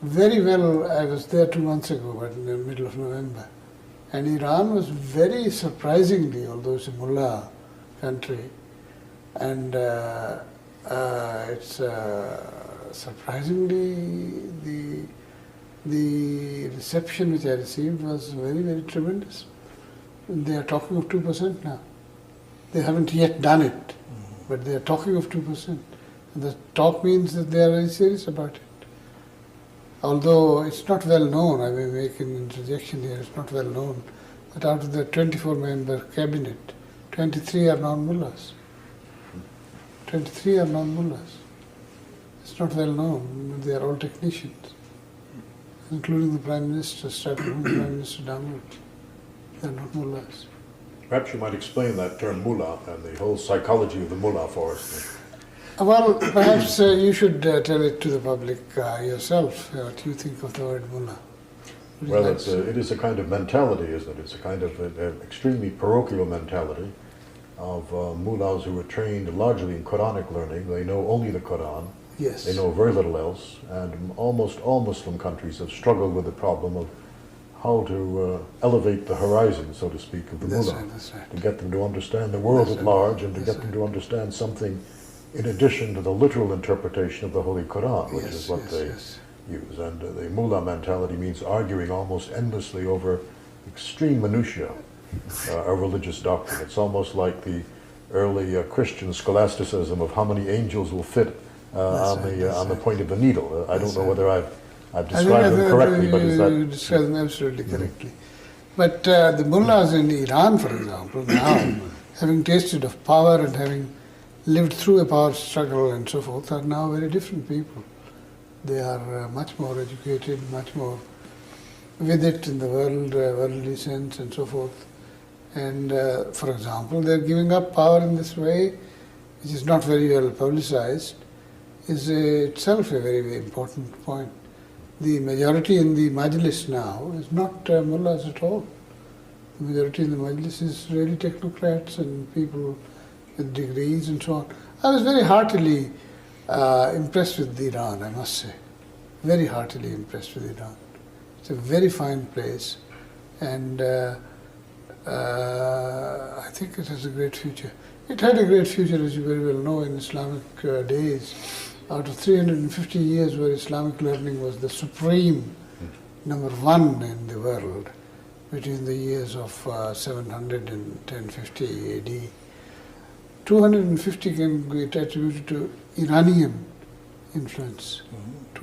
very well. I was there 2 months ago, but in the middle of November. And Iran was very surprisingly, although it's a mullah country, and it's surprisingly the reception which I received was very, very tremendous. They are talking of 2% now. They haven't yet done it, but they are talking of 2%. And the talk means that they are very serious about it. Although it's not well known, I may make an interjection here, it's not well known, that out of the 24-member cabinet, 23 are non-mullahs. 23 are non-mullahs. It's not well known, they are all technicians, including the Prime Minister, starting from the Prime Minister downwards. They are not mullahs. Perhaps you might explain that term mullah and the whole psychology of the mullah for us. Well, perhaps you should tell it to the public yourself, what you think of the word mullah. Well, it is a kind of mentality, isn't it? It's a kind of an extremely parochial mentality of mullahs who are trained largely in Quranic learning. They know only the Quran. Yes. They know very little else. And almost all Muslim countries have struggled with the problem of how to elevate the horizon, so to speak, of the mullah. That's right. To get them to understand the world at large and to get them to understand something in addition to the literal interpretation of the Holy Quran, which is what they use. And the mullah mentality means arguing almost endlessly over extreme minutiae of religious doctrine. It's almost like the early Christian scholasticism of how many angels will fit on the point of the needle. I don't know whether I've described them correctly, but is that... You described them absolutely correctly. But the mullahs in Iran, for example, now, having tasted of power and having lived through a power struggle and so forth, are now very different people. They are much more educated, much more with it in the worldly sense and so forth. And for example, they're giving up power in this way, which is not very well publicized, is itself a very, very important point. The majority in the Majlis now is not mullahs at all. The majority in the Majlis is really technocrats and people with degrees and so on. I was very heartily impressed with Iran, I must say. Very heartily impressed with Iran. It's a very fine place, and I think it has a great future. It had a great future, as you very well know, in Islamic days. Out of 350 years where Islamic learning was the supreme #1 in the world, between the years of 700 and 1050 AD, 250 can be attributed to Iranian influence.